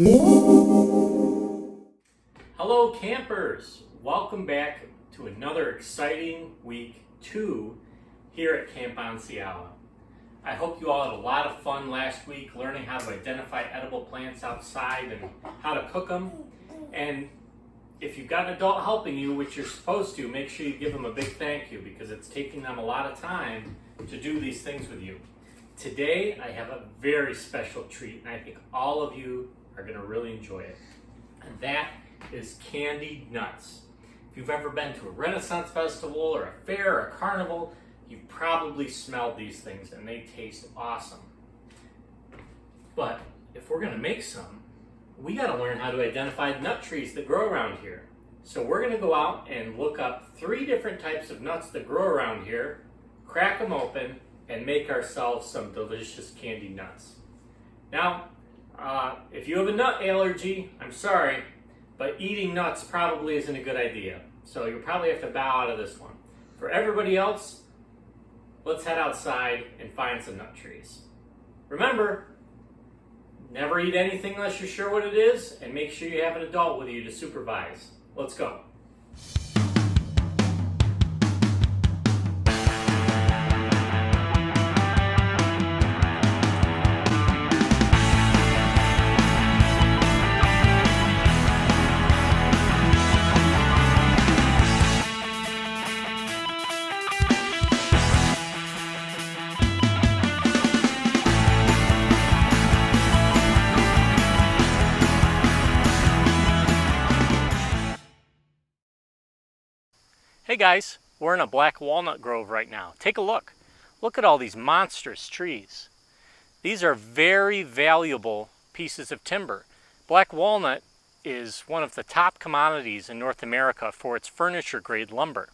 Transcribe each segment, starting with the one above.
Hello campers! Welcome back to another exciting week 2 here at Camp Onseyawa. I hope you all had a lot of fun last week learning how to identify edible plants outside and how to cook them. And if you've got an adult helping you, which you're supposed to, make sure you give them a big thank you because it's taking them a lot of time to do these things with you. Today I have a very special treat and I think all of you are going to really enjoy it. And that is candied nuts. If you've ever been to a Renaissance festival or a fair or a carnival, you've probably smelled these things and they taste awesome. But if we're going to make some, we got to learn how to identify nut trees that grow around here. So we're going to go out and look up 3 different types of nuts that grow around here, crack them open, and make ourselves some delicious candied nuts. Now, if you have a nut allergy, I'm sorry, but eating nuts probably isn't a good idea. So you'll probably have to bow out of this one. For everybody else, let's head outside and find some nut trees. Remember, never eat anything unless you're sure what it is, and make sure you have an adult with you to supervise. Let's go. Hey guys, we're in a black walnut grove right now. Take a look. Look at all these monstrous trees. These are very valuable pieces of timber. Black walnut is one of the top commodities in North America for its furniture grade lumber.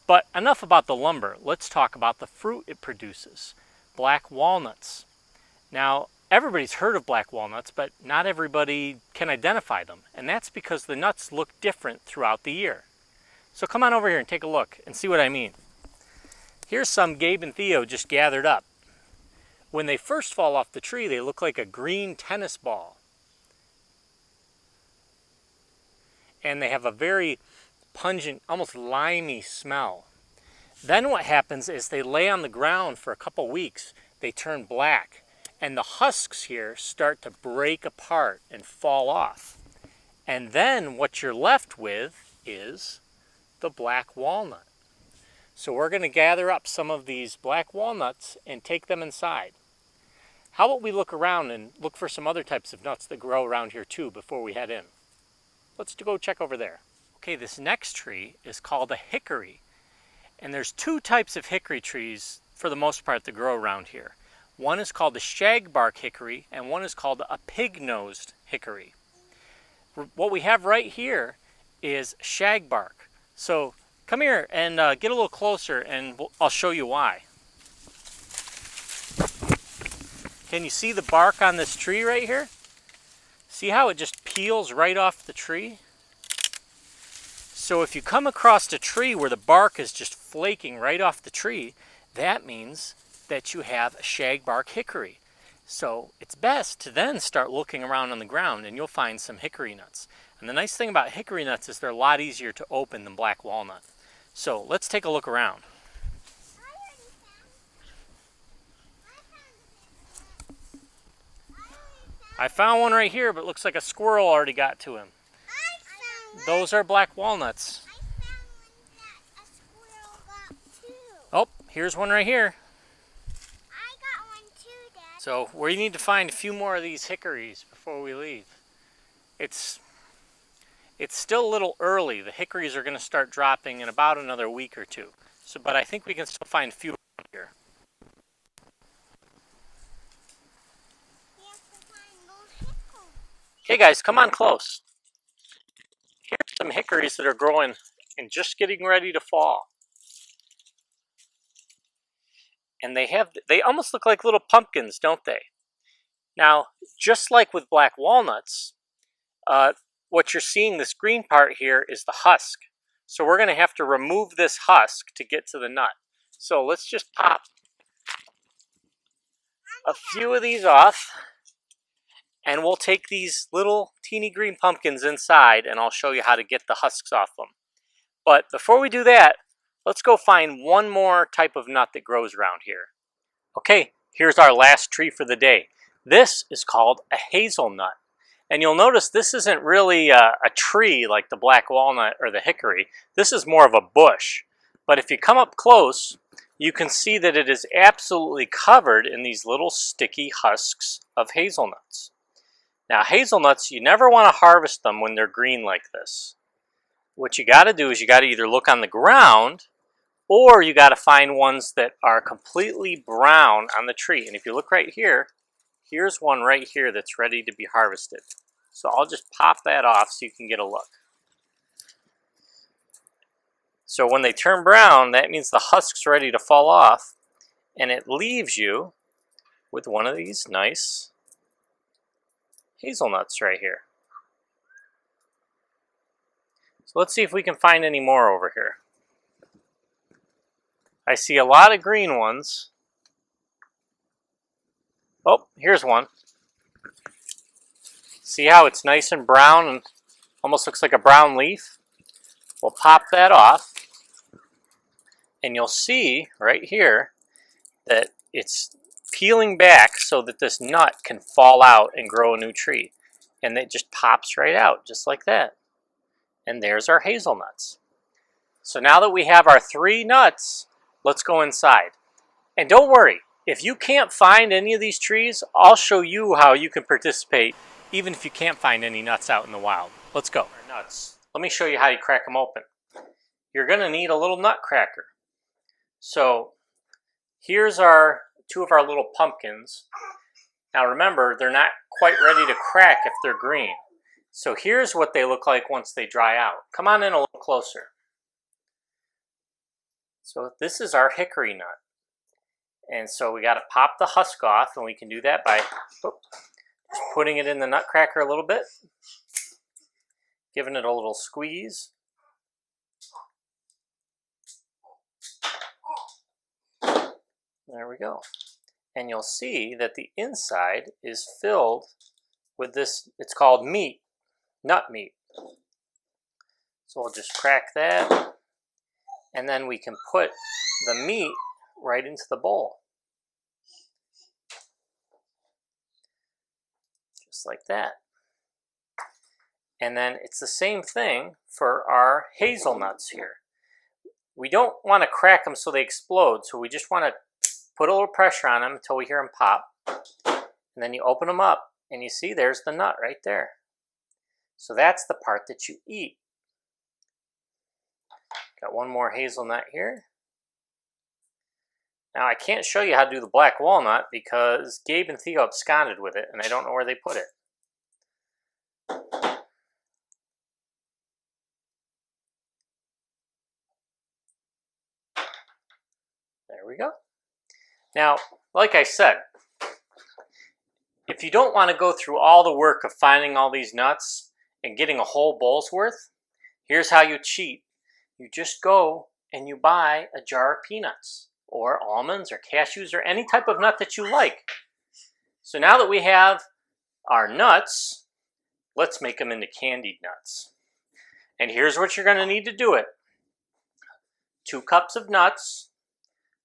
But enough about the lumber. Let's talk about the fruit it produces. Black walnuts. Now, everybody's heard of black walnuts, but not everybody can identify them. And that's because the nuts look different throughout the year. So come on over here and take a look and see what I mean. Here's some Gabe and Theo just gathered up. When they first fall off the tree, they look like a green tennis ball. And they have a very pungent, almost limey smell. Then what happens is they lay on the ground for a couple weeks. They turn black. And the husks here start to break apart and fall off. And then what you're left with is the black walnut. So we're going to gather up some of these black walnuts and take them inside. How about we look around and look for some other types of nuts that grow around here too before we head in? Let's go check over there. Okay, this next tree is called a hickory. And there's 2 types of hickory trees for the most part that grow around here. One is called the shagbark hickory and one is called a pig-nosed hickory. What we have right here is shagbark. So come here and get a little closer and I'll show you why. Can you see the bark on this tree right here? See how it just peels right off the tree? So if you come across a tree where the bark is just flaking right off the tree, that means that you have a shagbark hickory. So it's best to then start looking around on the ground and you'll find some hickory nuts. And the nice thing about hickory nuts is they're a lot easier to open than black walnut. So let's take a look around. I found one right here, but it looks like a squirrel already got to him. Those are black walnuts. I found one that a squirrel got too. Oh, here's one right here. I got one too, Dad. So we need to find a few more of these hickories before we leave. It's still a little early. The hickories are going to start dropping in about another week or 2. So, but I think we can still find a few around here. We have to find more hickories. Okay guys, come on close. Here's some hickories that are growing and just getting ready to fall. And they almost look like little pumpkins, don't they? Now, just like with black walnuts, what you're seeing, this green part here, is the husk. So we're going to have to remove this husk to get to the nut. So let's just pop a few of these off. And and we'll take these little teeny green pumpkins inside and I'll show you how to get the husks off them. But before we do that, let's go find one more type of nut that grows around here. Okay, here's our last tree for the day. This is called a hazelnut. And you'll notice this isn't really a tree like the black walnut or the hickory. This is more of a bush. But if you come up close, you can see that it is absolutely covered in these little sticky husks of hazelnuts. Now hazelnuts, you never want to harvest them when they're green like this. What you got to do is you got to either look on the ground or you got to find ones that are completely brown on the tree. And if you look right here, here's one right here that's ready to be harvested. So I'll just pop that off so you can get a look. So when they turn brown, that means the husk's ready to fall off, and it leaves you with one of these nice hazelnuts right here. So let's see if we can find any more over here. I see a lot of green ones. Oh, here's one. See how it's nice and brown and almost looks like a brown leaf? We'll pop that off, and you'll see right here that it's peeling back so that this nut can fall out and grow a new tree. And it just pops right out, just like that. And there's our hazelnuts. So now that we have our 3 nuts, let's go inside. And don't worry, if you can't find any of these trees, I'll show you how you can participate even if you can't find any nuts out in the wild. Let's go. Our nuts. Let me show you how you crack them open. You're going to need a little nut cracker. So here's 2 of our little pumpkins. Now remember, they're not quite ready to crack if they're green. So here's what they look like once they dry out. Come on in a little closer. So this is our hickory nut. And so we got to pop the husk off, and we can do that by just putting it in the nutcracker a little bit, giving it a little squeeze. There we go. And you'll see that the inside is filled with this, it's called meat, nut meat. So we'll just crack that, and then we can put the meat right into the bowl. Just like that. And then it's the same thing for our hazelnuts here. We don't want to crack them so they explode, so we just want to put a little pressure on them until we hear them pop. And then you open them up, and you see there's the nut right there. So that's the part that you eat. Got one more hazelnut here. Now I can't show you how to do the black walnut because Gabe and Theo absconded with it, and I don't know where they put it. There we go. Now, like I said, if you don't want to go through all the work of finding all these nuts and getting a whole bowl's worth, here's how you cheat. You just go and you buy a jar of peanuts or almonds or cashews or any type of nut that you like. So now that we have our nuts, let's make them into candied nuts. And here's what you're going to need to do it. 2 cups of nuts,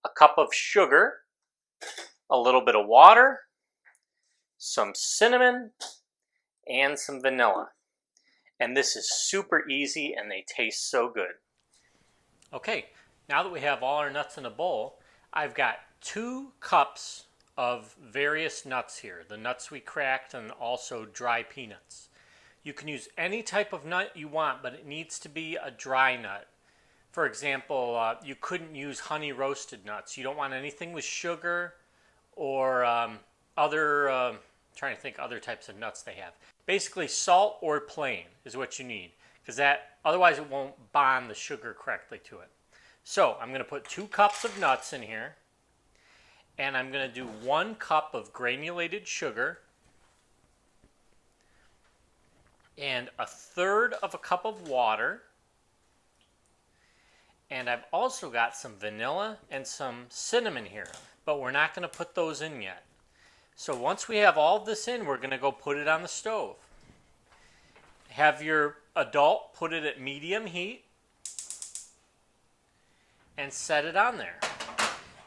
a cup of sugar, a little bit of water, some cinnamon, and some vanilla. And this is super easy and they taste so good. Okay, now that we have all our nuts in a bowl, I've got 2 cups of various nuts here. The nuts we cracked and also dry peanuts. You can use any type of nut you want, but it needs to be a dry nut. For example, you couldn't use honey roasted nuts. You don't want anything with sugar or trying to think other types of nuts they have. Basically salt or plain is what you need, because otherwise it won't bond the sugar correctly to it. So I'm going to put 2 cups of nuts in here, and I'm going to do 1 cup of granulated sugar and 1/3 of a cup of water. And I've also got some vanilla and some cinnamon here, but we're not going to put those in yet. So once we have all of this in, we're going to go put it on the stove. Have your adult put it at medium heat and set it on there.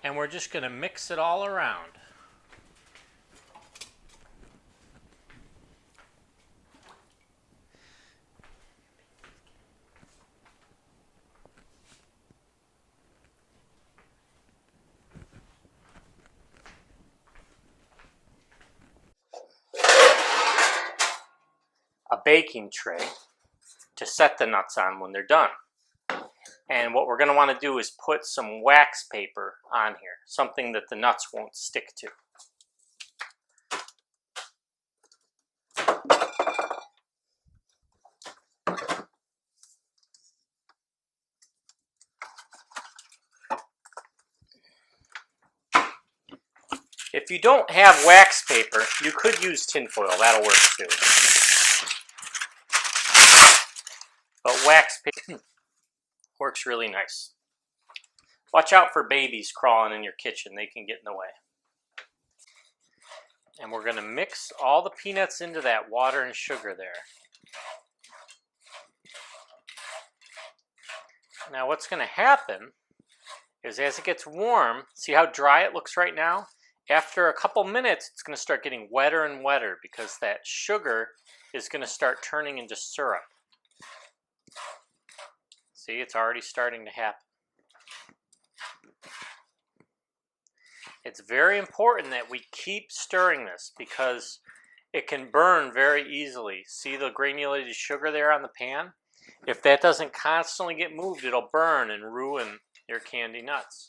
And we're just going to mix it all around. A baking tray to set the nuts on when they're done. And what we're going to want to do is put some wax paper on here, something that the nuts won't stick to. If you don't have wax paper, you could use tinfoil. That'll work too. But wax paper works really nice. Watch out for babies crawling in your kitchen. They can get in the way. And we're going to mix all the peanuts into that water and sugar there. Now what's going to happen is as it gets warm, see how dry it looks right now? After a couple minutes, it's going to start getting wetter and wetter because that sugar is going to start turning into syrup. See, it's already starting to happen. It's very important that we keep stirring this because it can burn very easily. See the granulated sugar there on the pan? If that doesn't constantly get moved, it'll burn and ruin your candy nuts.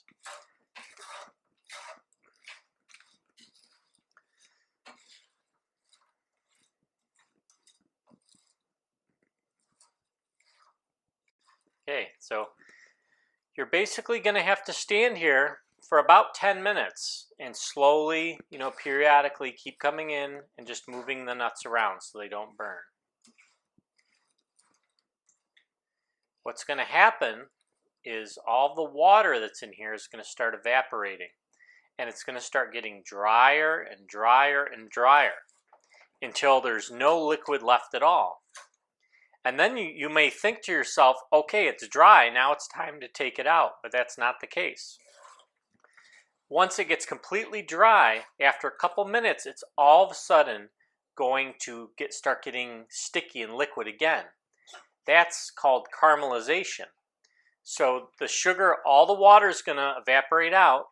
Okay, so you're basically going to have to stand here for about 10 minutes and slowly, periodically keep coming in and just moving the nuts around so they don't burn. What's going to happen is all the water that's in here is going to start evaporating, and it's going to start getting drier and drier and drier until there's no liquid left at all. And then you may think to yourself, okay, it's dry, now it's time to take it out, but that's not the case. Once it gets completely dry, after a couple minutes, it's all of a sudden going to start getting sticky and liquid again. That's called caramelization. So the sugar, all the water is going to evaporate out,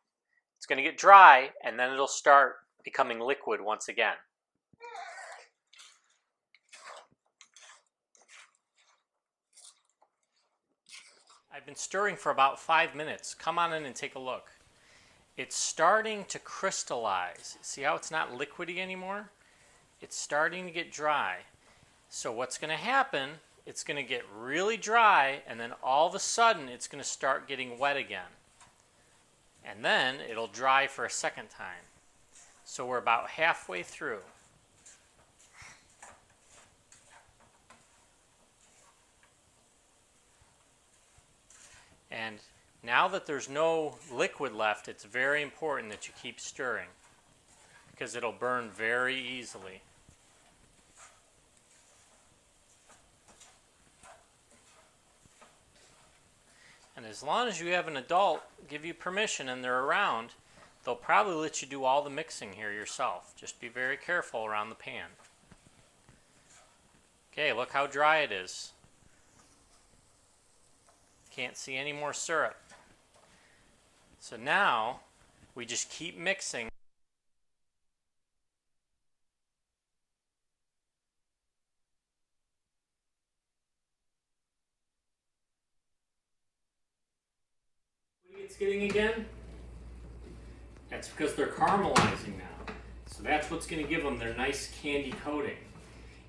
it's going to get dry, and then it'll start becoming liquid once again. I've been stirring for about 5 minutes. Come on in and take a look. It's starting to crystallize. See how it's not liquidy anymore? It's starting to get dry. So what's going to happen, it's going to get really dry, and then all of a sudden it's going to start getting wet again. And then it'll dry for a second time. So we're about halfway through. And now that there's no liquid left, it's very important that you keep stirring because it'll burn very easily. And as long as you have an adult give you permission and they're around, they'll probably let you do all the mixing here yourself. Just be very careful around the pan. Okay, look how dry it is. Can't see any more syrup. So now we just keep mixing. What it's getting again? That's because they're caramelizing now. So that's what's going to give them their nice candy coating.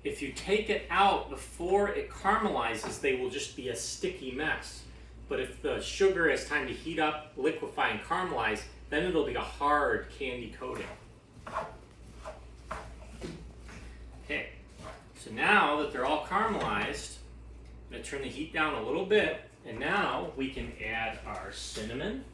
If you take it out before it caramelizes, they will just be a sticky mess. But if the sugar has time to heat up, liquefy, and caramelize, then it'll be a hard candy coating. Okay, so now that they're all caramelized, I'm going to turn the heat down a little bit, and now we can add our cinnamon.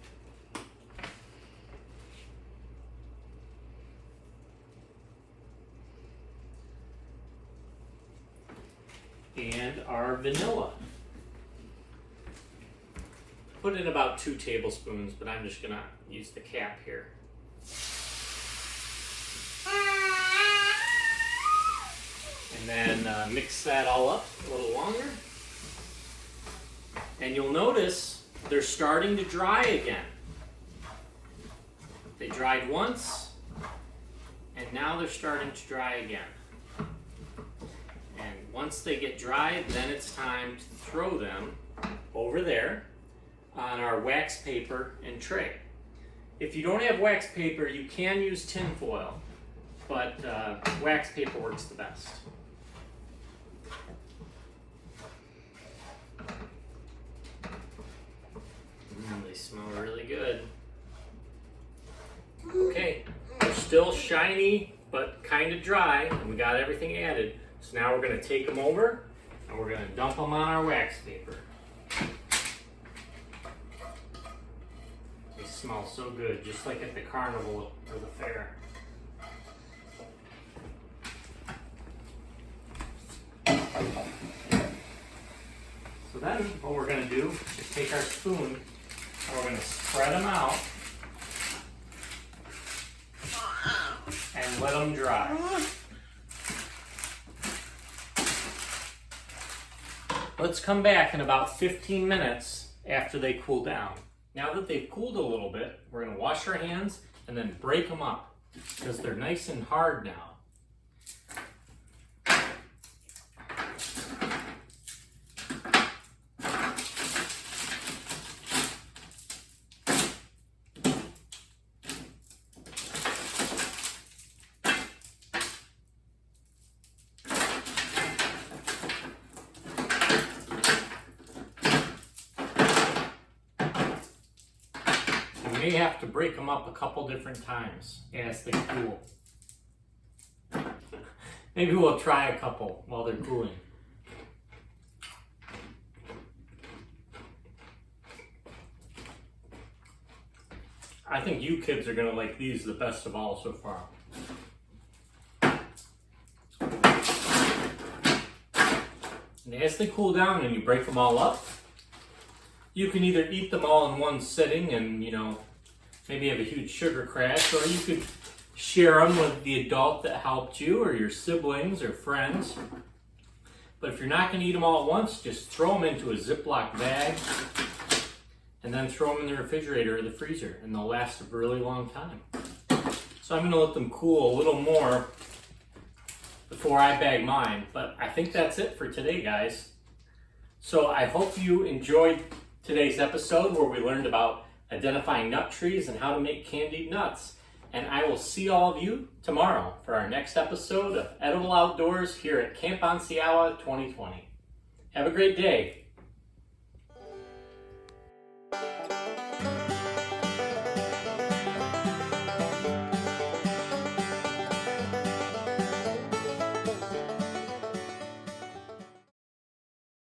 and our vanilla. Put in about 2 tablespoons, but I'm just gonna use the cap here. And then mix that all up a little longer. And you'll notice they're starting to dry again. They dried once, and now they're starting to dry again. And once they get dry, then it's time to throw them over there on our wax paper and tray. If you don't have wax paper, you can use tin foil, but wax paper works the best. They smell really good. Okay, they're still shiny, but kind of dry, and we got everything added. So now we're going to take them over, and we're going to dump them on our wax paper. They smell so good, just like at the carnival or the fair. So then what we're going to do is take our spoon and we're going to spread them out and let them dry. Let's come back in about 15 minutes after they cool down. Now that they've cooled a little bit, we're going to wash our hands and then break them up because they're nice and hard now. You may have to break them up a couple different times as they cool. Maybe we'll try a couple while they're cooling. I think you kids are going to like these the best of all so far. And as they cool down and you break them all up, you can either eat them all in one sitting and, maybe have a huge sugar crash, or you could share them with the adult that helped you or your siblings or friends. But if you're not going to eat them all at once, just throw them into a Ziploc bag and then throw them in the refrigerator or the freezer, and they'll last a really long time. So I'm going to let them cool a little more before I bag mine, but I think that's it for today, guys. So I hope you enjoyed today's episode where we learned about identifying nut trees and how to make candied nuts. And I will see all of you tomorrow for our next episode of Edible Outdoors here at Camp Onseyawa 2020. Have a great day.